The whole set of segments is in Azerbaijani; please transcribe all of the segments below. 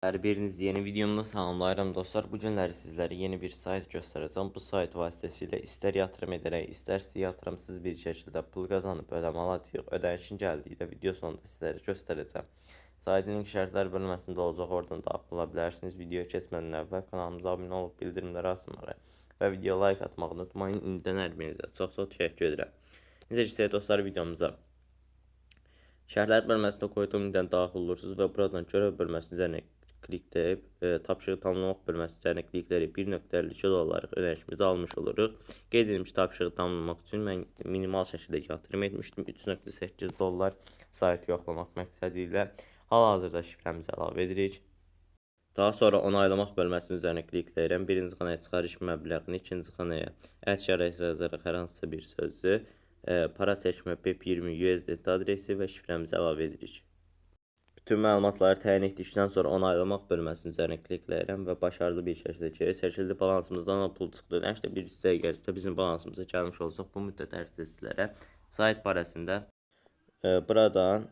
Her birinizi yeni videomda salamlayıram dostlar. Bu günləri sizlərə yeni bir sayt göstərəcəm. Bu sayt vasitəsilə istər yatırım edərək, istərsə yatırımsız bir şəkildə pul qazanıb ödəmə alacağıq. Ödənişin gəldiyi də video sonunda sizlərə göstərəcəm. Saytın link şərtlər bölməsində olacaq. Oradan daxil ola bilərsiniz. Videoya keçmədən əvvəl kanalımıza abunə olub bildirimləri açmağı və video like atmağı unutmayın. İndidən hər birinizə çox təşəkkür edirəm. Necə istəyək dostlar videomuza. Şərhlər bölməsində koyduğum linkdən daxil olursunuz və buradan görev bölməsinin üzərinə klikləyib tapşırığı tamamlamaq bölməsi üzərinə klikləyib $1.52 ödənişimizi almış oluruq. Qeyd edilmiş tapşırığı tamamlamaq üçün mən minimal şəkildə yatırım etmişdim. $3.8 saytı yoxlamaq məqsədi ilə hal-hazırda şifrəmizi əlavə edirik. Daha sonra onaylamaq bölməsinin üzərinə klikləyirəm. Birinci xanaya çıxarış məbləğini, ikinci xanaya # yazaraq hər hansısa bir sözü, para çəkmə PEP20 USDT adresi və şifrəmizi əlavə edirik. Bütün məlumatları təyin etdikdən sonra onaylamaq bölməsinin üzərinə klikləyirəm və başarılı bir şəkildə seçildi. Balansımızdan da pul çıxdı. İşte bir hissəyə gəlirsə bizim balansımıza gəlmiş olacaq. Bu müddət ərzində sizlərə sayt barəsində buradan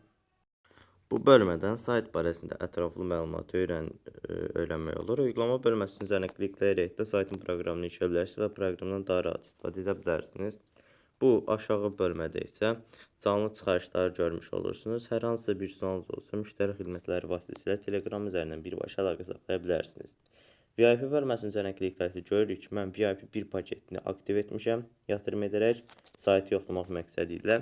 bu bölmədən sayt barəsində ətraflı məlumat öyrənmək olur. Uygulama bölməsinin üzərinə klikləyərək də saytın proqramını işləyə bilərsiniz və proqramdan daha rahat istifadə edə bilərsiniz. Bu aşağı bölmədə isə canlı çıxarışları görmüş olursunuz. Hər hansısa bir sualınız olsa müştəri xidmətləri vasitəsilə Telegram üzərindən birbaşa əlaqə saxlaya bilərsiniz. VIP bölməsinin üzərinə klikləyərək görürük ki, mən VIP 1 paketini aktiv etmişəm. Yatırım edərək saytı yoxlamaq məqsədi ilə.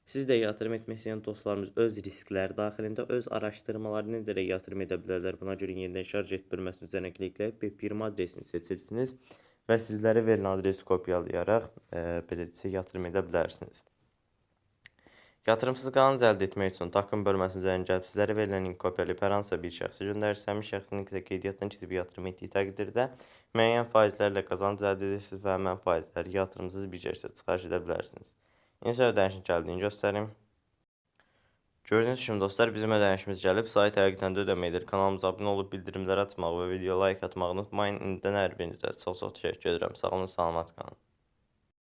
Siz də yatırım etmək istəyən dostlarımız öz riskləri daxilində öz araşdırmalarını edərək yatırım edə bilərlər. Buna görə yenidən şarj et bölməsinin üzərinə klikləyib PEP20 adresini seçirsiniz və sizlərə verilən adresi kopyalayaraq beləcə yatırım edə bilərsiniz. Yatırımsız qazanc əldə etmək üçün takım bölməsinin üzərinə gəlib sizlərə verilən linki kopyalayıb hər hansısa bir şəxsə göndərirsiniz. Şəxsin linki qeydiyyatdan keçib yatırım etdiyi təqdirdə müəyyən faizlərlə qazanc əldə edirsiniz və həmin faizləri yatırımsız bir şəkildə çıxarış edə bilərsiniz. İndi ödənişin gəldiyini göstərim. Gördüyünüz kimi dostlar bizim ödənişimiz gəlib. Sayt həqiqətən də ödəmə edir. Kanalımıza abunə olub bildirimləri açmağı və video like atmağı unutmayın. İndidən hər birinizə çox təşəkkür edirəm. Sağ olun, salamat qalın.